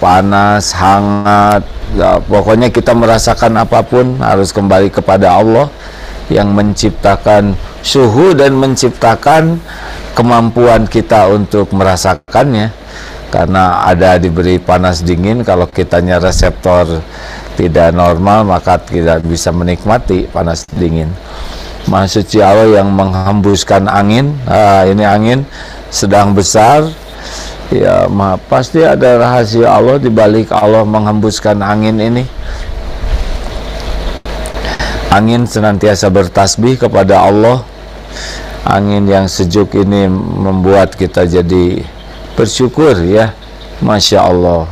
panas, hangat, ya, pokoknya kita merasakan apapun harus kembali kepada Allah yang menciptakan suhu dan menciptakan kemampuan kita untuk merasakannya. Karena ada diberi panas dingin, kalau kitanya reseptor tidak normal maka tidak bisa menikmati panas dingin. Maha suci Allah yang menghembuskan angin. Ini angin sedang besar. Ya, pasti ada rahasia Allah di balik Allah menghembuskan angin ini. Angin senantiasa bertasbih kepada Allah. Angin yang sejuk ini membuat kita jadi bersyukur, ya, Masya Allah.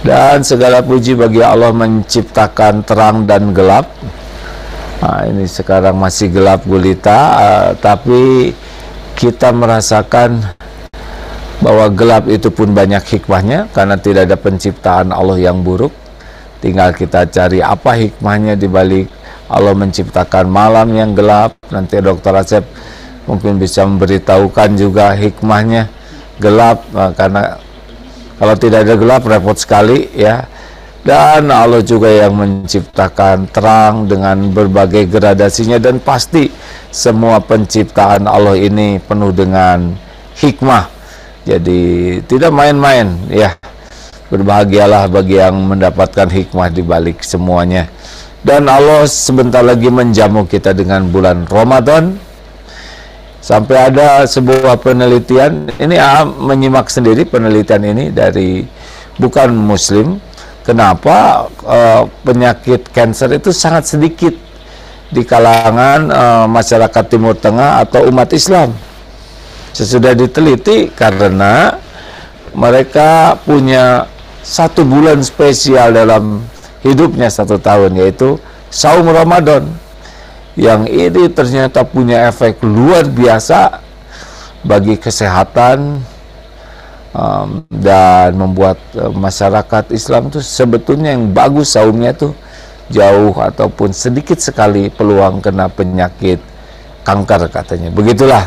Dan segala puji bagi Allah menciptakan terang dan gelap. Ini sekarang masih gelap gulita, tapi kita merasakan bahwa gelap itu pun banyak hikmahnya, karena tidak ada penciptaan Allah yang buruk. Tinggal kita cari apa hikmahnya di balik Allah menciptakan malam yang gelap. Nanti Dr. Asep mungkin bisa memberitahukan juga hikmahnya gelap, karena kalau tidak ada gelap repot sekali, ya. Dan Allah juga yang menciptakan terang dengan berbagai gradasinya, dan pasti semua penciptaan Allah ini penuh dengan hikmah. Jadi tidak main-main, ya. Berbahagialah bagi yang mendapatkan hikmah di balik semuanya. Dan Allah sebentar lagi menjamu kita dengan bulan Ramadan. Sampai ada sebuah penelitian, ini menyimak sendiri penelitian ini dari bukan muslim, kenapa penyakit kanker itu sangat sedikit di kalangan masyarakat Timur Tengah atau umat Islam. Sesudah diteliti, karena mereka punya satu bulan spesial dalam hidupnya 1 tahun, yaitu saum Ramadan. Yang ini ternyata punya efek luar biasa bagi kesehatan, dan membuat masyarakat Islam itu sebetulnya yang bagus saumnya itu jauh ataupun sedikit sekali peluang kena penyakit kanker, katanya. Begitulah.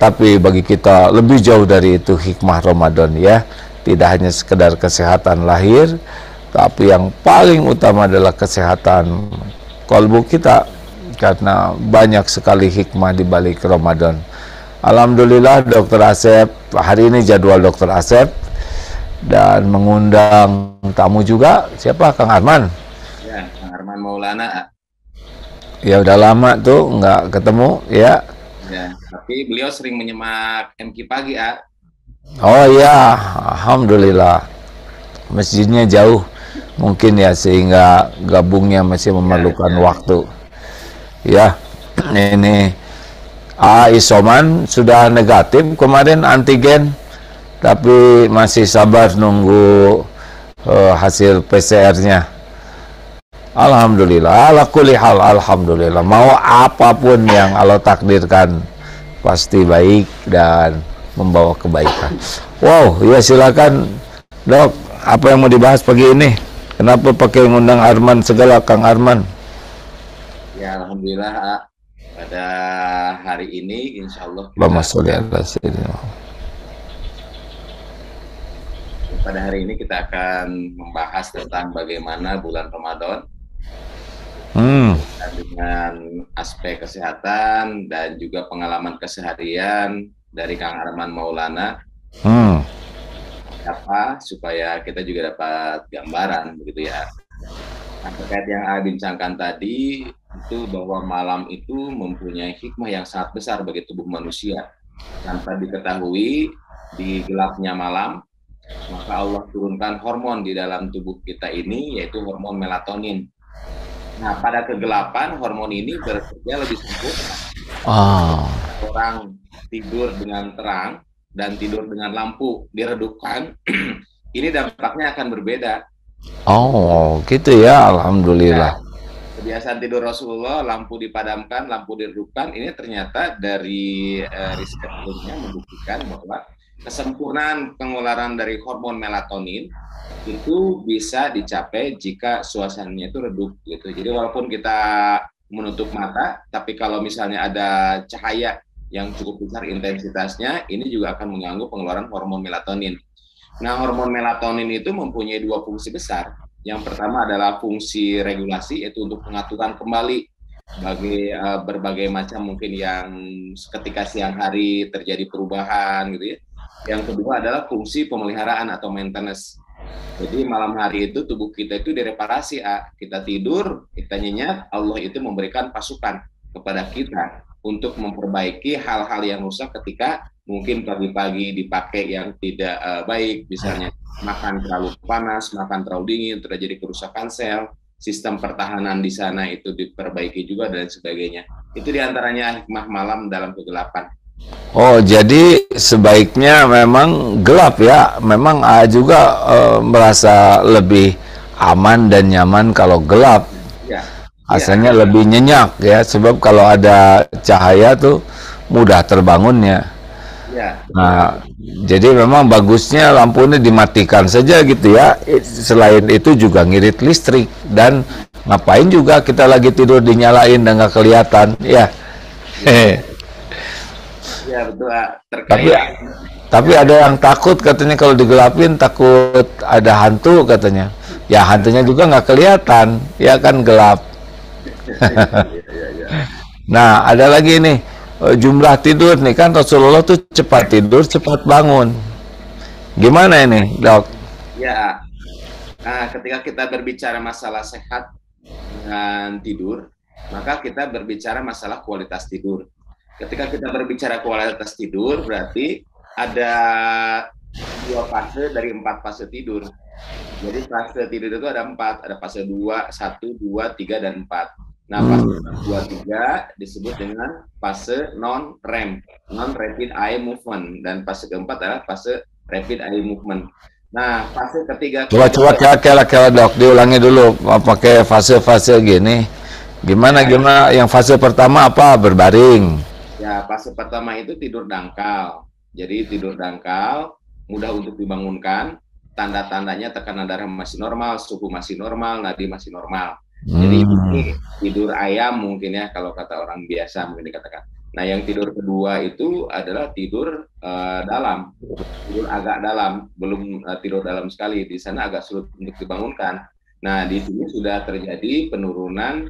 Tapi bagi kita lebih jauh dari itu hikmah Ramadan, ya. Tidak hanya sekedar kesehatan lahir, tapi yang paling utama adalah kesehatan kalbu kita, karena banyak sekali hikmah di balik Ramadan. Alhamdulillah Dr. Asep, hari ini jadwal Dr. Asep, dan mengundang tamu juga. Siapa? Kang Arman? Ya, Kang Arman Maulana. Ya, udah lama tuh nggak ketemu, ya. Ya, tapi beliau sering menyimak MQ pagi, Oh ya, Alhamdulillah. Masjidnya jauh mungkin, ya, sehingga gabungnya masih memerlukan waktu, ya. Ini isoman sudah negatif kemarin antigen, tapi masih sabar nunggu hasil PCR-nya. Alhamdulillah, ala kulli hal, alhamdulillah. Mau apapun yang Allah takdirkan pasti baik dan membawa kebaikan. Wow, ya silakan Dok, apa yang mau dibahas pagi ini? Kenapa pakai ngundang Arman segala, Kang Arman? Ya, alhamdulillah, pada hari ini insya Allah pada hari ini kita akan membahas tentang bagaimana bulan Ramadan dengan aspek kesehatan dan juga pengalaman keseharian dari Kang Arman Maulana. Apa supaya kita juga dapat gambaran, begitu ya. Nah, terkait yang bincangkan tadi itu bahwa malam itu mempunyai hikmah yang sangat besar bagi tubuh manusia. Tanpa diketahui, di gelapnya malam maka Allah turunkan hormon di dalam tubuh kita ini, yaitu hormon melatonin. Nah, pada kegelapan hormon ini bekerja lebih sempurna. Orang tidur dengan terang dan tidur dengan lampu diredupkan, ini dampaknya akan berbeda. Oh, gitu ya, alhamdulillah. Kebiasaan tidur Rasulullah, lampu dipadamkan, lampu diredupkan, ini ternyata dari riset ilmiah membuktikan bahwa kesempurnaan pengeluaran dari hormon melatonin itu bisa dicapai jika suasananya itu redup, gitu. Jadi walaupun kita menutup mata, tapi kalau misalnya ada cahaya yang cukup besar intensitasnya, ini juga akan mengganggu pengeluaran hormon melatonin. Nah, hormon melatonin itu mempunyai dua fungsi besar. Yang pertama adalah fungsi regulasi, yaitu untuk pengaturan kembali bagi berbagai macam mungkin yang ketika siang hari terjadi perubahan gitu ya. Yang kedua adalah fungsi pemeliharaan atau maintenance. Jadi malam hari itu tubuh kita itu direparasi, kita tidur, kita nyenyak, Allah itu memberikan pasukan kepada kita untuk memperbaiki hal-hal yang rusak ketika mungkin pagi-pagi dipakai yang tidak baik, misalnya makan terlalu panas, makan terlalu dingin, terjadi kerusakan sel, sistem pertahanan di sana itu diperbaiki juga dan sebagainya. Itu diantaranya hikmah malam dalam kegelapan. Oh, jadi sebaiknya memang gelap ya. Memang juga merasa lebih aman dan nyaman kalau gelap. Ya. Asalnya ya, lebih nyenyak ya, sebab kalau ada cahaya tuh mudah terbangunnya. Ya. Nah, jadi memang bagusnya lampunya dimatikan saja gitu ya. Selain itu juga ngirit listrik, dan ngapain juga kita lagi tidur dinyalain dan nggak kelihatan ya. Ya betul. Tapi ada yang takut katanya kalau digelapin, takut ada hantu katanya. Ya hantunya juga nggak kelihatan, ya kan gelap. Nah, ada lagi nih jumlah tidur nih, kan Rasulullah tuh cepat tidur, cepat bangun. Gimana ini, Dok? Ya, ketika kita berbicara masalah sehat dengan tidur, maka kita berbicara masalah kualitas tidur. Ketika kita berbicara kualitas tidur, berarti ada 2 fase dari 4 fase tidur. Jadi fase tidur itu ada 4, ada fase 2, 1, 2, 3, dan 4. Nah, fase 2, 3 disebut dengan fase non-REM, non-rapid eye movement, dan fase keempat adalah fase rapid eye movement. Nah, fase ketiga. Coba kira-kira Dok, diulangi dulu pakai fase-fase gini. Gimana yang fase pertama apa? Berbaring. Ya, fase pertama itu tidur dangkal. Jadi tidur dangkal, mudah untuk dibangunkan. Tanda-tandanya tekanan darah masih normal, suhu masih normal, nadi masih normal. Jadi ini tidur ayam mungkin ya, kalau kata orang biasa mungkin dikatakan. Nah, yang tidur kedua itu adalah tidur dalam, tidur agak dalam, belum tidur dalam sekali. Di sana agak sulit untuk dibangunkan. Nah, di sini sudah terjadi penurunan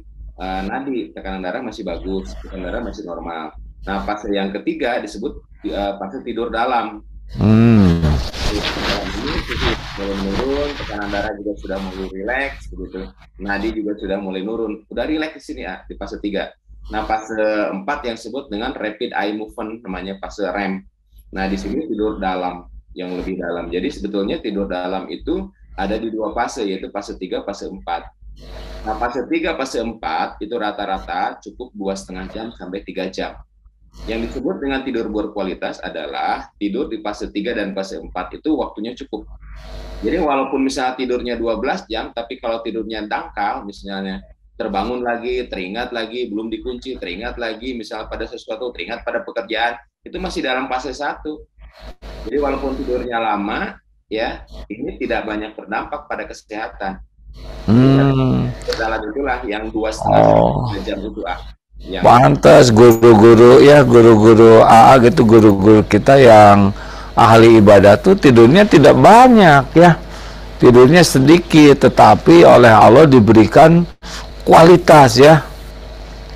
nadi, tekanan darah masih bagus, tekanan darah masih normal. Nah, fase yang ketiga disebut fase tidur dalam. Mulai menurun, tekanan darah juga sudah mulai rileks, begitu. Nadi juga sudah mulai nurun. Udah rileks di sini ya, di fase 3. Nah, fase 4 yang disebut dengan rapid eye movement, namanya fase REM. Nah, di sini tidur dalam, yang lebih dalam. Jadi sebetulnya tidur dalam itu ada di 2 fase, yaitu fase 3, fase 4. Nah, fase 3, fase 4 itu rata-rata cukup 2,5 jam sampai 3 jam. Yang disebut dengan tidur berkualitas adalah tidur di fase 3 dan fase 4 itu waktunya cukup. Jadi walaupun misalnya tidurnya 12 jam, tapi kalau tidurnya dangkal, misalnya terbangun lagi, teringat lagi, belum dikunci, teringat lagi, misalnya pada sesuatu, teringat pada pekerjaan, itu masih dalam fase 1. Jadi walaupun tidurnya lama, ya ini tidak banyak berdampak pada kesehatan. Dalam itulah yang 2,5 jam itu Pantas guru-guru AA gitu, guru-guru kita yang ahli ibadah tuh tidurnya tidak banyak ya, tidurnya sedikit, tetapi oleh Allah diberikan kualitas ya,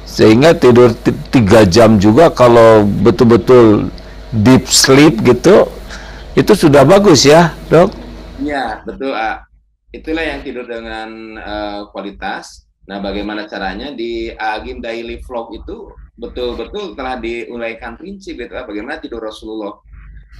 sehingga tidur 3 jam juga kalau betul-betul deep sleep gitu, itu sudah bagus ya, Dok? Iya, betul. Itulah yang tidur dengan kualitas. Nah, bagaimana caranya? Di Agim Daily Vlog itu betul-betul telah diuraikan prinsip gitu, bagaimana tidur Rasulullah.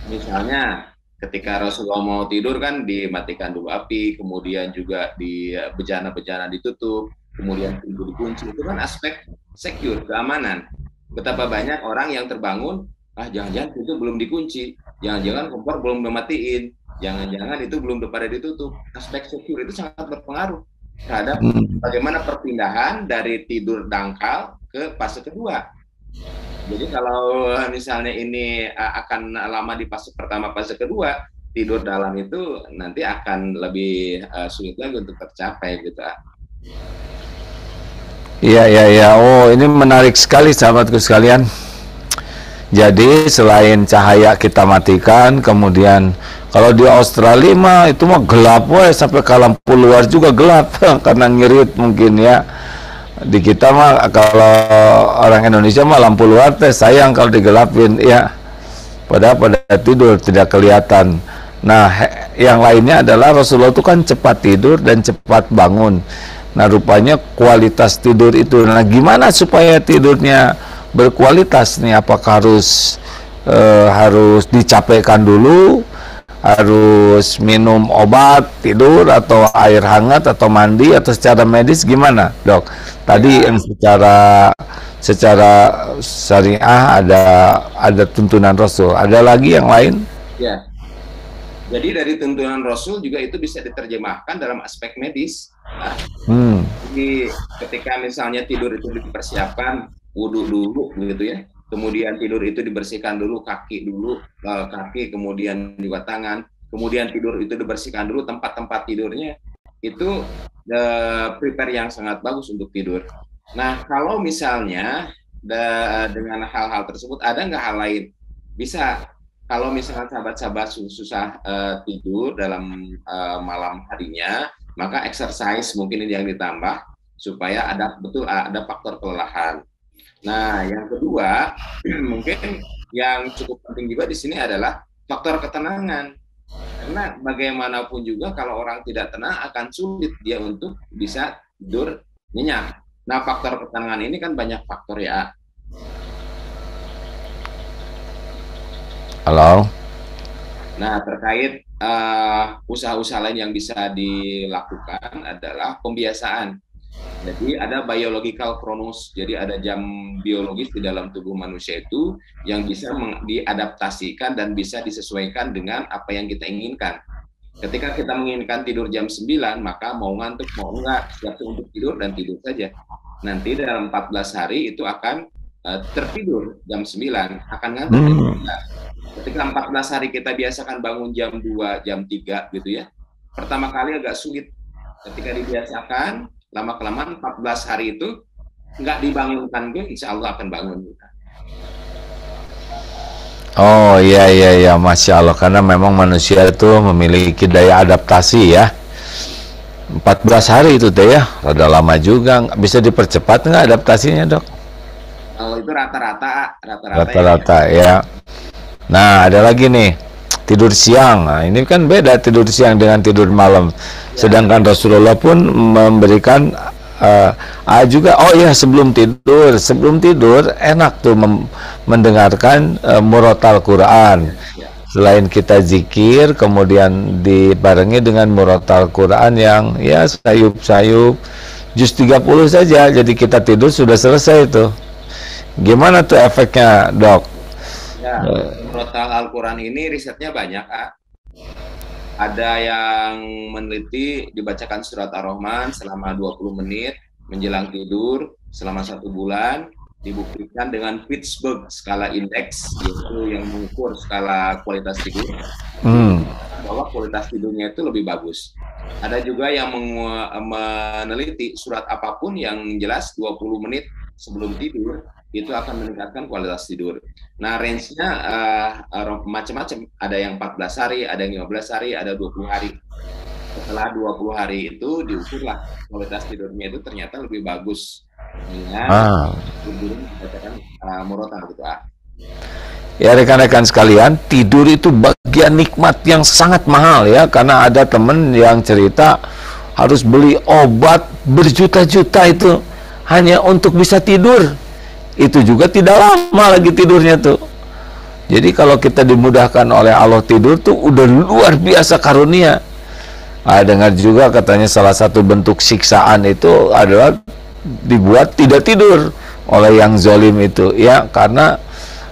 Misalnya ketika Rasulullah mau tidur kan dimatikan dulu api, kemudian juga di bejana-bejana ditutup, kemudian pintu dikunci. Itu kan aspek secure, keamanan. Betapa banyak orang yang terbangun, jangan-jangan itu belum dikunci, jangan-jangan kompor belum dimatiin, jangan-jangan itu belum pada ditutup. Aspek secure itu sangat berpengaruh terhadap bagaimana perpindahan dari tidur dangkal ke fase kedua. Jadi kalau misalnya ini akan lama di fase pertama, fase kedua, tidur dalam itu nanti akan lebih sulit lagi untuk tercapai gitu. Iya. Oh, ini menarik sekali sahabatku sekalian. Jadi selain cahaya kita matikan, kemudian kalau di Australia mah itu mah gelap weh, sampai ke lampu luar juga gelap karena ngirit mungkin ya. Di kita mah kalau orang Indonesia mah lampu luar teh sayang kalau digelapin ya. Padahal pada tidur tidak kelihatan. Nah, yang lainnya adalah Rasulullah itu kan cepat tidur dan cepat bangun. Nah, rupanya kualitas tidur itu. Nah, gimana supaya tidurnya berkualitas nih? Apakah harus dicapaikan dulu, harus minum obat tidur atau air hangat atau mandi, atau secara medis gimana, Dok? Tadi yang secara syariah ada tuntunan Rasul. Ada lagi yang lain? Ya. Jadi dari tuntunan Rasul juga itu bisa diterjemahkan dalam aspek medis. Nah, jadi ketika misalnya tidur itu dipersiapkan, wudhu dulu begitu ya. Kemudian tidur itu dibersihkan dulu kaki, kemudian juga tangan. Kemudian tidur itu dibersihkan dulu tempat-tempat tidurnya. Itu prepare yang sangat bagus untuk tidur. Nah, kalau misalnya dengan hal-hal tersebut ada nggak hal lain? Bisa. Kalau misalnya sahabat-sahabat susah tidur dalam malam harinya, maka exercise mungkin ini yang ditambah supaya ada faktor kelelahan. Nah, yang kedua mungkin yang cukup penting juga di sini adalah faktor ketenangan. Karena bagaimanapun juga kalau orang tidak tenang akan sulit dia untuk bisa tidur nyenyak. Nah, faktor ketenangan ini kan banyak faktor ya. Halo. Nah, terkait usaha-usaha lain yang bisa dilakukan adalah pembiasaan. Jadi ada biological chronos, jadi ada jam biologis di dalam tubuh manusia itu yang bisa diadaptasikan dan bisa disesuaikan dengan apa yang kita inginkan. Ketika kita menginginkan tidur jam 9, maka mau ngantuk, mau enggak, siap untuk tidur dan tidur saja. Nanti dalam 14 hari itu akan tertidur jam 9, akan ngantuk jam 9. Ketika 14 hari kita biasakan bangun jam 2, jam 3 gitu ya. Pertama kali agak sulit. Ketika dibiasakan, lama-kelamaan 14 hari itu nggak dibangunkan, insya Allah akan bangun. Oh iya, Masya Allah. Karena memang manusia itu memiliki daya adaptasi ya. 14 hari itu teh ya, rada lama juga. Bisa dipercepat nggak adaptasinya, Dok? Kalau itu rata-rata ya. Nah, ada lagi nih, tidur siang. Nah, ini kan beda tidur siang dengan tidur malam. Sedangkan Rasulullah pun memberikan juga, oh ya, sebelum tidur enak tuh mendengarkan murotal Quran. Selain kita zikir, kemudian dibarengi dengan murotal Quran yang ya sayup-sayup, juz 30 saja. Jadi kita tidur sudah selesai tuh. Gimana tuh efeknya, Dok? Ya, murotal Al-Quran ini risetnya banyak, Ada yang meneliti dibacakan surat Ar-Rahman selama 20 menit menjelang tidur selama 1 bulan, dibuktikan dengan Pittsburgh skala indeks, yaitu yang mengukur skala kualitas tidur, bahwa kualitas tidurnya itu lebih bagus. Ada juga yang meneliti surat apapun yang jelas 20 menit sebelum tidur itu akan meningkatkan kualitas tidur. Nah, range-nya macam-macam. Ada yang 14 hari, ada yang 15 hari, ada 20 hari. Setelah 20 hari itu diukurlah kualitas tidurnya itu ternyata lebih bagus dengan bacaan murotal gitu. Ya rekan-rekan sekalian, tidur itu bagian nikmat yang sangat mahal ya, karena ada temen yang cerita harus beli obat berjuta-juta itu hanya untuk bisa tidur. Itu juga tidak lama lagi tidurnya tuh. Jadi kalau kita dimudahkan oleh Allah tidur tuh udah luar biasa karunia. Dengar juga katanya salah satu bentuk siksaan itu adalah dibuat tidak tidur oleh yang zalim itu ya, karena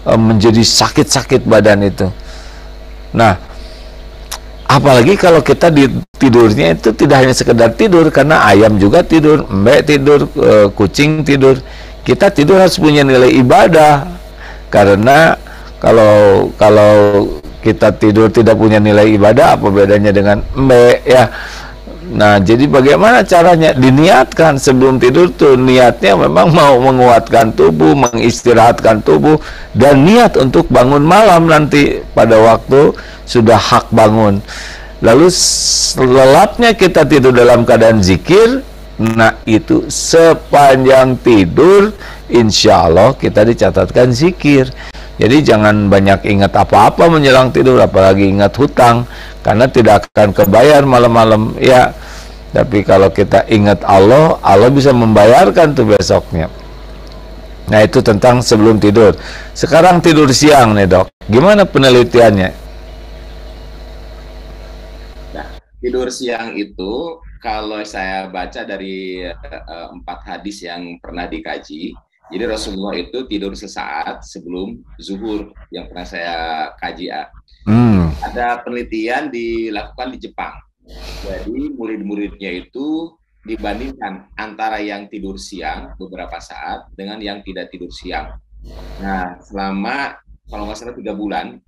menjadi sakit-sakit badan itu. Nah, apalagi kalau kita tidurnya itu tidak hanya sekedar tidur, karena ayam juga tidur, mbek tidur, kucing tidur. Kita tidur harus punya nilai ibadah, karena kalau kita tidur tidak punya nilai ibadah, apa bedanya dengan mbek ya? Nah, jadi bagaimana caranya? Diniatkan sebelum tidur tuh, niatnya memang mau menguatkan tubuh, mengistirahatkan tubuh, dan niat untuk bangun malam nanti pada waktu sudah hak bangun. Lalu lelapnya kita tidur dalam keadaan zikir, nah itu sepanjang tidur insya Allah kita dicatatkan zikir. Jadi jangan banyak ingat apa-apa menjelang tidur, apalagi ingat hutang, karena tidak akan kebayar malam-malam ya. Tapi kalau kita ingat Allah, Allah bisa membayarkan tuh besoknya. Nah itu tentang sebelum tidur. Sekarang tidur siang nih dok, gimana penelitiannya? Nah, tidur siang itu kalau saya baca dari 4 hadis yang pernah dikaji, jadi Rasulullah itu tidur sesaat sebelum zuhur yang pernah saya kaji. Ada penelitian dilakukan di Jepang. Jadi murid-muridnya itu dibandingkan antara yang tidur siang beberapa saat dengan yang tidak tidur siang. Nah, selama kalau nggak salah 3 bulan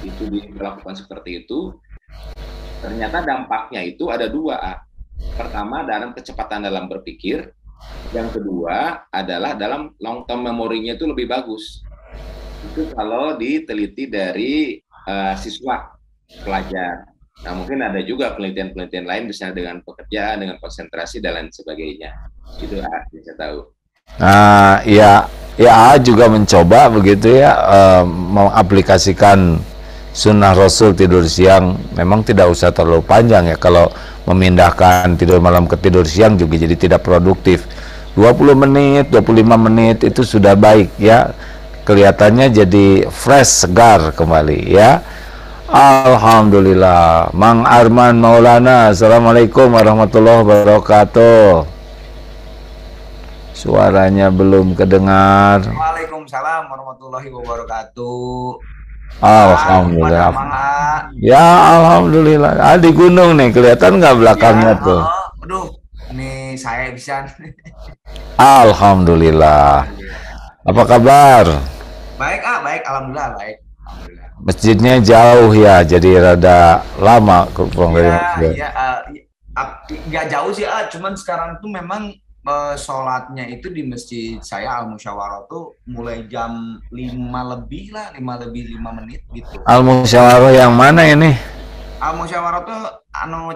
itu dilakukan seperti itu, ternyata dampaknya itu ada 2. Pertama, dalam kecepatan dalam berpikir. Yang kedua adalah dalam long term memorinya itu lebih bagus. Itu kalau diteliti dari siswa pelajar. Nah, mungkin ada juga penelitian-penelitian lain misalnya dengan pekerjaan, dengan konsentrasi dan lain sebagainya. Itu yang saya tahu. Nah, ya juga mencoba begitu ya, mengaplikasikan sunnah Rasul tidur siang. Memang tidak usah terlalu panjang ya, kalau memindahkan tidur malam ke tidur siang juga jadi tidak produktif. 20 menit, 25 menit itu sudah baik ya. Kelihatannya jadi fresh, segar kembali ya. Alhamdulillah. Mang Arman Maulana, Assalamualaikum warahmatullahi wabarakatuh. Suaranya belum kedengar. Waalaikumsalam warahmatullahi wabarakatuh. Alhamdulillah. Ya alhamdulillah. Di gunung nih, kelihatan nggak belakangnya ya, tuh? Aduh, nih saya bisa. Alhamdulillah. Apa kabar? Baik, baik, alhamdulillah baik. Alhamdulillah. Masjidnya jauh ya, jadi rada lama kurang dari masjid. Nggak jauh sih, cuman sekarang tuh memang sholatnya itu di masjid saya Al Musyawarah tuh mulai jam 5 lebih lah, 5 lebih 5 menit gitu. Al Musyawarah yang mana ini? Al Musyawarah tuh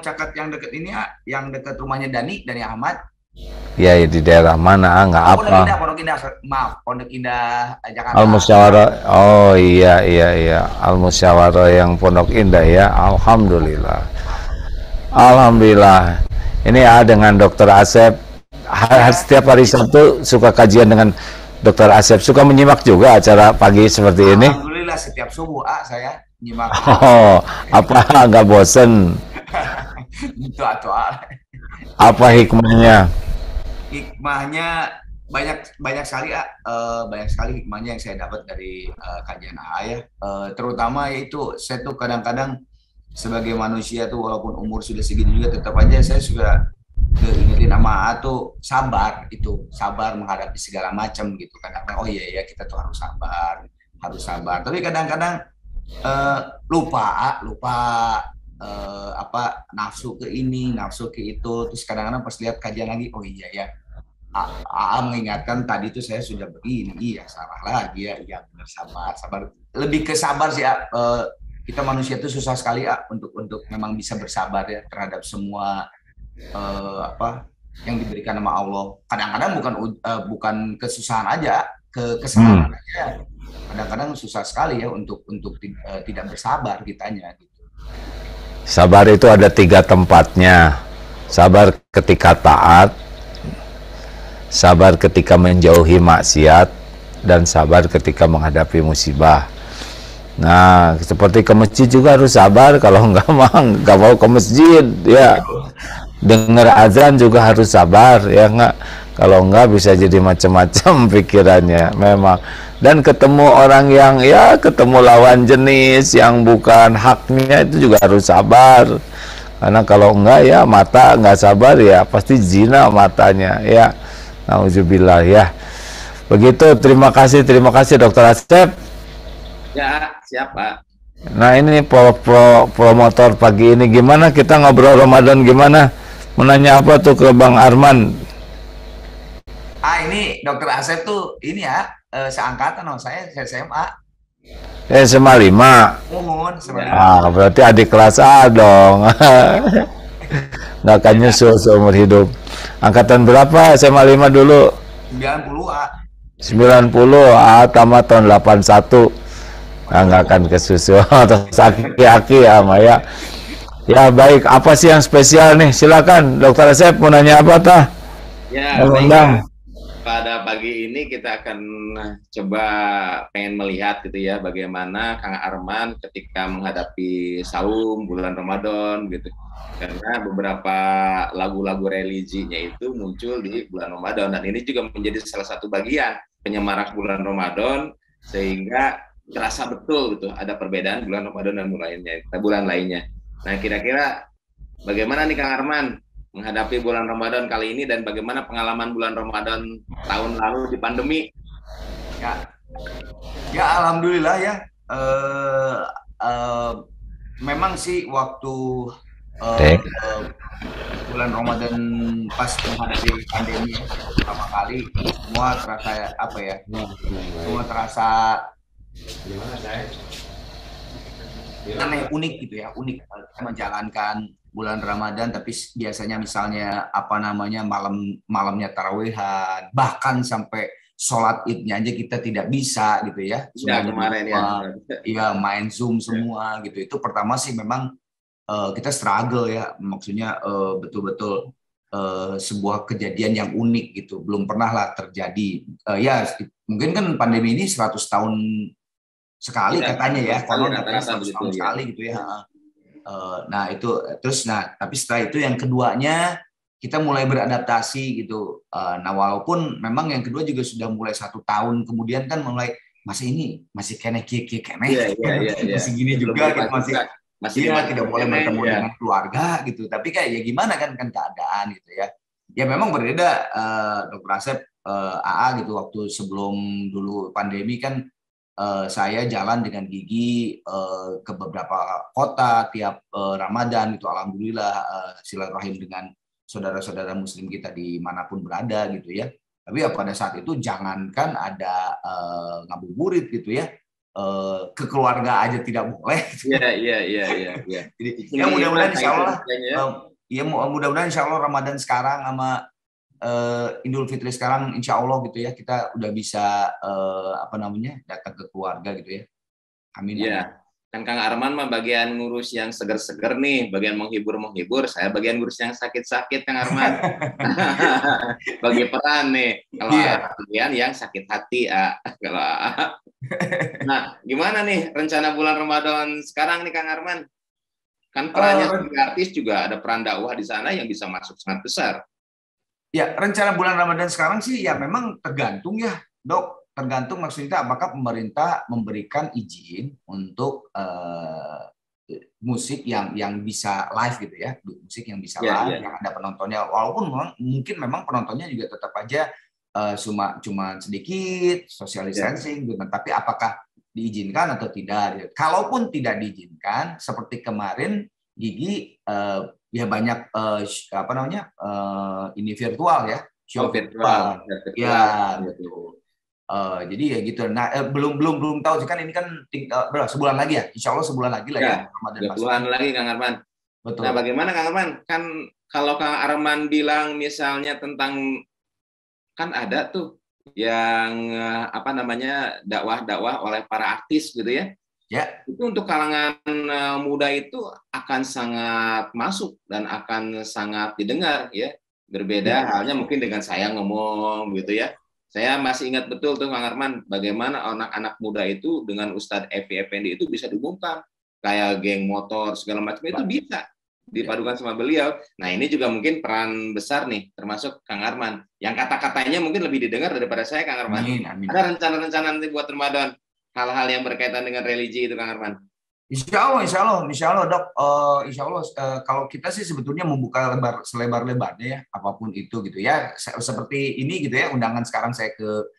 caket yang deket ini yang deket rumahnya Dani Ahmad. Ya, di daerah mana? Nggak apa. Pondok Indah Jakarta. Al Musyawarah. Oh iya. Al Musyawarah yang Pondok Indah ya. Alhamdulillah. Alhamdulillah. Ini dengan Dr. Asep. Setiap hari Sabtu suka kajian dengan Dr. Asep. Suka menyimak juga acara pagi seperti ini. Alhamdulillah setiap subuh saya nyimak. Oh, apa nggak bosen? Itu Apa hikmahnya? Hikmahnya banyak sekali banyak sekali hikmahnya yang saya dapat dari kajian ya. Terutama yaitu saya tuh kadang-kadang sebagai manusia tuh walaupun umur sudah segini juga tetap aja saya suka ingetin sama tuh sabar menghadapi segala macam gitu. Kadang-kadang oh iya kita tuh harus sabar. Tapi kadang-kadang lupa nafsu ke ini, nafsu ke itu. Terus kadang-kadang pas lihat kajian lagi, oh iya ya, mengingatkan tadi tuh saya sudah begini, iya salah lagi ya benar, sabar. Lebih ke sabar sih kita manusia itu susah sekali untuk memang bisa bersabar ya terhadap semua yang diberikan sama Allah. Kadang-kadang bukan kesusahan aja, kesalahan aja. Kadang-kadang susah sekali ya untuk tidak bersabar kitanya gitu. Sabar itu ada 3 tempatnya. Sabar ketika taat, sabar ketika menjauhi maksiat, dan sabar ketika menghadapi musibah. Nah, seperti ke masjid juga harus sabar. Kalau nggak mau ke masjid ya. Dengar azan juga harus sabar ya nggak. Kalau nggak bisa jadi macam-macam pikirannya memang. Dan ketemu orang yang ketemu lawan jenis yang bukan haknya itu juga harus sabar. Karena kalau enggak ya mata nggak sabar ya pasti zina matanya ya. Nauzubillah ya. Begitu, terima kasih Dr. Asep. Ya, siap Pak. Nah ini promotor pagi ini gimana kita ngobrol Ramadan gimana? Mau nanya apa tuh ke Bang Arman? Ini Dokter Asep tuh ini ya, seangkatan sama saya SMA. SMA 5. Mohon sama Berarti adik kelas A dong. Nggak akan nyusul seumur hidup. Angkatan berapa SMA 5 dulu? 90 A. 90, tamat tahun 81. Nggak akan kesusul. Terus aki-aki ya Maya. Ya baik, apa sih yang spesial nih? Silakan Dokter Asep mau nanya apa tah? Ya, Baik. Pada pagi ini kita akan coba pengen melihat gitu ya bagaimana Kang Arman ketika menghadapi saum bulan Ramadan gitu. Karena beberapa lagu-lagu religinya itu muncul di bulan Ramadan dan ini juga menjadi salah satu bagian penyemarak bulan Ramadan sehingga terasa betul gitu ada perbedaan bulan Ramadan dan bulan lainnya. Nah, kira-kira bagaimana nih Kang Arman menghadapi bulan Ramadan kali ini dan bagaimana pengalaman bulan Ramadan tahun lalu di pandemi? Ya alhamdulillah ya. Memang sih waktu bulan Ramadan pas menghadapi pandemi pertama kali semua terasa apa ya? Semua terasa aneh, unik gitu ya, unik kita menjalankan bulan Ramadan tapi biasanya misalnya apa namanya malamnya tarawehan, bahkan sampai sholat idnya aja kita tidak bisa gitu ya. Ya kemarin ya main Zoom semua gitu. Itu pertama sih memang kita struggle ya, maksudnya betul-betul sebuah kejadian yang unik gitu, belum pernah lah terjadi. Ya mungkin kan pandemi ini 100 tahun sekali ya, katanya ya, konon katanya 100 tahun sekali gitu ya. Nah itu terus, tapi setelah itu yang keduanya kita mulai beradaptasi gitu. Nah walaupun memang yang kedua juga sudah mulai 1 tahun kemudian kan mulai masih kene masih gini juga gitu, masih tidak boleh bertemu dengan keluarga gitu. Tapi kayak ya gimana kan keadaan gitu ya. Ya memang berbeda Dokter Asep, AA gitu, waktu sebelum dulu pandemi kan saya jalan dengan Gigi ke beberapa kota tiap Ramadan gitu. Alhamdulillah silaturahim dengan saudara-saudara muslim kita dimanapun berada gitu ya. Tapi ya pada saat itu jangankan ada ngabuburit gitu ya, ke keluarga aja tidak boleh. Iya. Jadi ya mudah-mudahan insya Allah mudah-mudahan insya Allah Ramadan sekarang sama Idul Fitri sekarang insya Allah gitu ya kita udah bisa datang ke keluarga gitu ya. Amin. Iya. Kan Kang Arman mah bagian ngurus yang seger-seger nih, bagian menghibur, saya bagian ngurus yang sakit-sakit Kang Arman. Bagi peran nih. Kalau kalian yang sakit hati kalau Nah, gimana nih rencana bulan Ramadan sekarang nih Kang Arman? Kan perannya sebagai artis juga ada peran dakwah di sana yang bisa masuk sangat besar. Ya, rencana bulan Ramadan sekarang sih ya memang tergantung ya, Dok. Tergantung maksudnya apakah pemerintah memberikan izin untuk musik yang bisa live gitu ya, musik yang bisa live, yang ada penontonnya. Walaupun mungkin memang penontonnya juga tetap aja cuma sedikit social distancing gitu. Tapi apakah diizinkan atau tidak? Kalaupun tidak diizinkan, seperti kemarin Gigi ya banyak ini virtual ya, show virtual. Ya gitu. Jadi ya gitu. Nah belum tahu sih, kan ini kan sebulan lagi ya, insya Allah sebulan lagi lah ya. Sebulan lagi Kang Arman. Betul. Nah bagaimana Kang Arman? Kan kalau Kang Arman bilang misalnya tentang, kan ada tuh yang dakwah oleh para artis gitu ya. Ya, itu untuk kalangan muda itu akan sangat masuk dan akan sangat didengar ya. Berbeda halnya mungkin dengan saya ngomong gitu ya. Saya masih ingat betul tuh Kang Arman, bagaimana anak-anak muda itu dengan Ustadz Evi Effendi itu bisa diumumkan kayak geng motor segala macam itu bisa dipadukan sama beliau. Nah ini juga mungkin peran besar nih, termasuk Kang Arman yang kata-katanya mungkin lebih didengar daripada saya Kang Arman. Amin. Ada rencana-rencana nanti buat Ramadan? Hal-hal yang berkaitan dengan religi itu Kang Arman? Insya Allah Dok. Insya Allah kalau kita sih sebetulnya membuka selebar-lebarnya ya, apapun itu gitu ya. Seperti ini gitu ya, undangan sekarang saya ke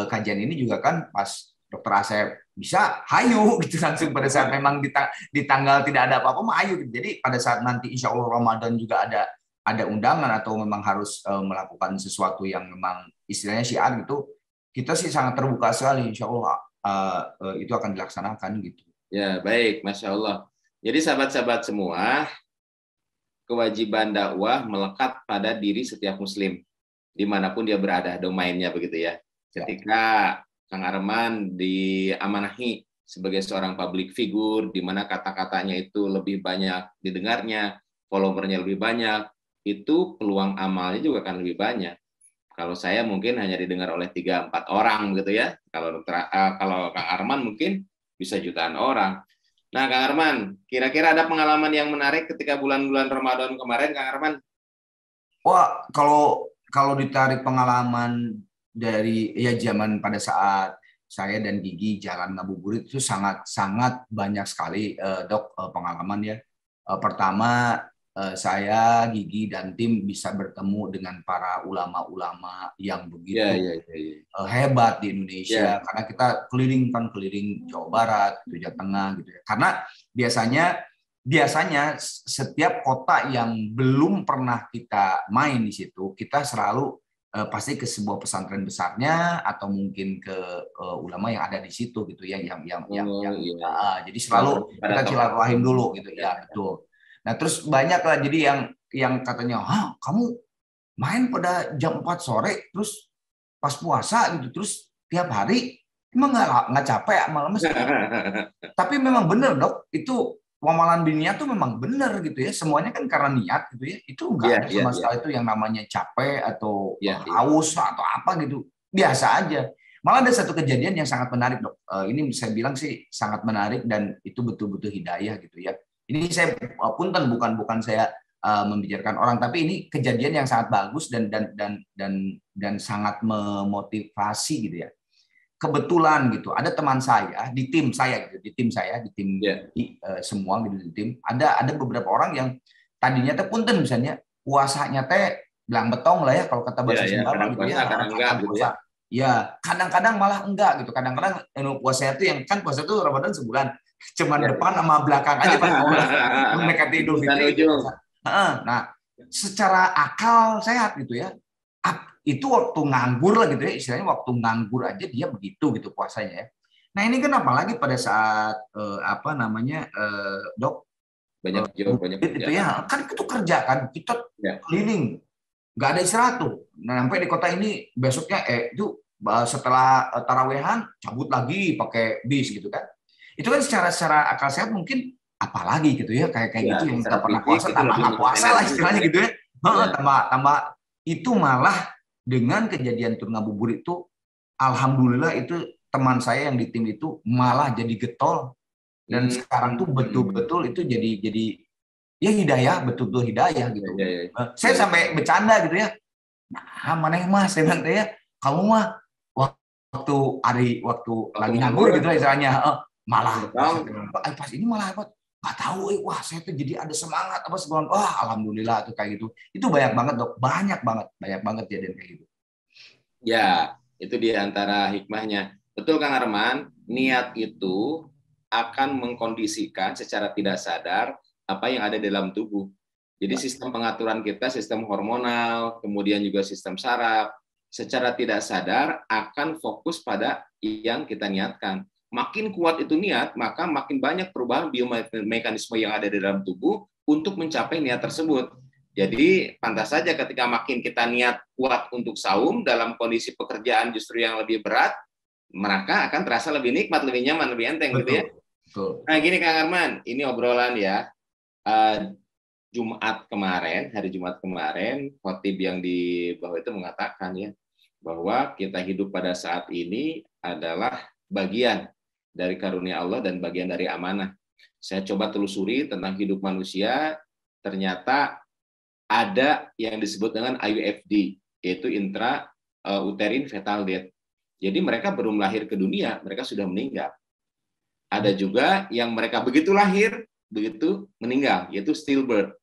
kajian ini juga kan pas Dokter Asep bisa hayu gitu langsung pada saat memang di tanggal tidak ada apa-apa mah hayu gitu. Jadi pada saat nanti insya Allah Ramadan juga ada ada undangan atau memang harus melakukan sesuatu yang memang istilahnya syiar gitu, kita sih sangat terbuka sekali, insya Allah itu akan dilaksanakan gitu. Ya, baik, Masya Allah. Jadi sahabat-sahabat semua, kewajiban dakwah melekat pada diri setiap muslim, dimanapun dia berada, domainnya begitu ya. Ketika Kang Arman diamanahi sebagai seorang public figure, di mana kata-katanya itu lebih banyak didengarnya, followernya lebih banyak, itu peluang amalnya juga akan lebih banyak. Kalau saya mungkin hanya didengar oleh 3-4 orang gitu ya. Kalau Kang Arman mungkin bisa jutaan orang. Nah, Kang Arman, kira-kira ada pengalaman yang menarik ketika bulan-bulan Ramadan kemarin, Kang Arman? Wah, kalau ditarik pengalaman dari ya zaman pada saat saya dan Gigi jalan ngabuburit itu sangat banyak sekali, Dok, pengalaman ya. Pertama, saya, Gigi, dan tim bisa bertemu dengan para ulama-ulama yang begitu hebat di Indonesia, karena kita keliling Jawa Barat, Jawa Tengah gitu ya. Karena biasanya setiap kota yang belum pernah kita main di situ, kita selalu pasti ke sebuah pesantren besarnya atau mungkin ke ulama yang ada di situ gitu ya, jadi selalu kita silaturahim dulu gitu ya, betul. Nah, terus banyak lah jadi yang katanya, kamu main pada jam 4 sore terus pas puasa gitu terus tiap hari, emang nggak capek malam? Tapi memang benar, Dok, itu amalan dunia tuh memang benar gitu ya, semuanya kan karena niat gitu ya, itu nggak ada sama sekali itu yang namanya capek atau haus atau apa gitu, biasa aja. Malah ada satu kejadian yang sangat menarik, Dok. Ini saya bilang sih sangat menarik dan itu betul-betul hidayah gitu ya. Ini saya punten bukan saya membicarakan orang, tapi ini kejadian yang sangat bagus dan sangat memotivasi gitu ya. Kebetulan gitu, ada teman saya di tim semua gitu di tim, ada beberapa orang yang tadinya teh punten misalnya puasanya teh belang betong lah ya kalau kata bahasa Sunda gitu ya. Ya, kadang-kadang malah enggak gitu. Kadang-kadang puasa itu yang kan puasa itu Ramadan sebulan, cuman depan sama belakang aja pas mereka tidur gitu. Nah, secara akal sehat gitu ya. Itu waktu nganggur lah gitu ya, istilahnya waktu nganggur aja dia begitu gitu puasanya ya. Nah, ini kan apalagi pada saat Dok, banyak itu ya, kan itu kerja kan, kita keliling. Nggak ada istirahat tuh. Nah, sampai di kota ini besoknya itu setelah tarawehan cabut lagi pakai bis gitu kan. Itu kan secara akal sehat mungkin apalagi gitu ya kayak gitu yang kita pernah puasa tambah nggak puasa lah istilahnya gitu ya. Tambah itu malah dengan kejadian tur ngabuburit itu, alhamdulillah itu teman saya yang di tim itu malah jadi getol dan sekarang tuh betul-betul itu jadi ya hidayah, betul-betul hidayah gitu. Saya sampai bercanda gitu ya. Nah, maneh Mas, saya bilang ya, kamu mah waktu lagi nganggur gitu misalnya, malah pas ini malah nggak tahu, wah saya tuh jadi ada semangat apa segala, wah alhamdulillah tuh kayak gitu. Itu banyak banget, Dok, banyak banget kejadian kayak gitu. Ya, itu di antara hikmahnya. Betul, Kang Arman, niat itu akan mengkondisikan secara tidak sadar apa yang ada dalam tubuh. Jadi sistem pengaturan kita, sistem hormonal, kemudian juga sistem saraf, secara tidak sadar akan fokus pada yang kita niatkan. Makin kuat itu niat, maka makin banyak perubahan biomekanisme yang ada di dalam tubuh untuk mencapai niat tersebut. Jadi pantas saja ketika makin kita niat kuat untuk saum dalam kondisi pekerjaan justru yang lebih berat, maka akan terasa lebih nikmat, lebih nyaman, lebih enteng. Betul, gitu ya. Betul. Nah gini Kang Arman, ini obrolan ya. Hari Jumat kemarin, khotib yang di bawah itu mengatakan ya bahwa kita hidup pada saat ini adalah bagian dari karunia Allah dan bagian dari amanah. Saya coba telusuri tentang hidup manusia, ternyata ada yang disebut dengan IUFD, yaitu intrauterine fetal death. Jadi mereka belum lahir ke dunia, mereka sudah meninggal. Ada juga yang mereka begitu lahir, begitu meninggal, yaitu stillbirth.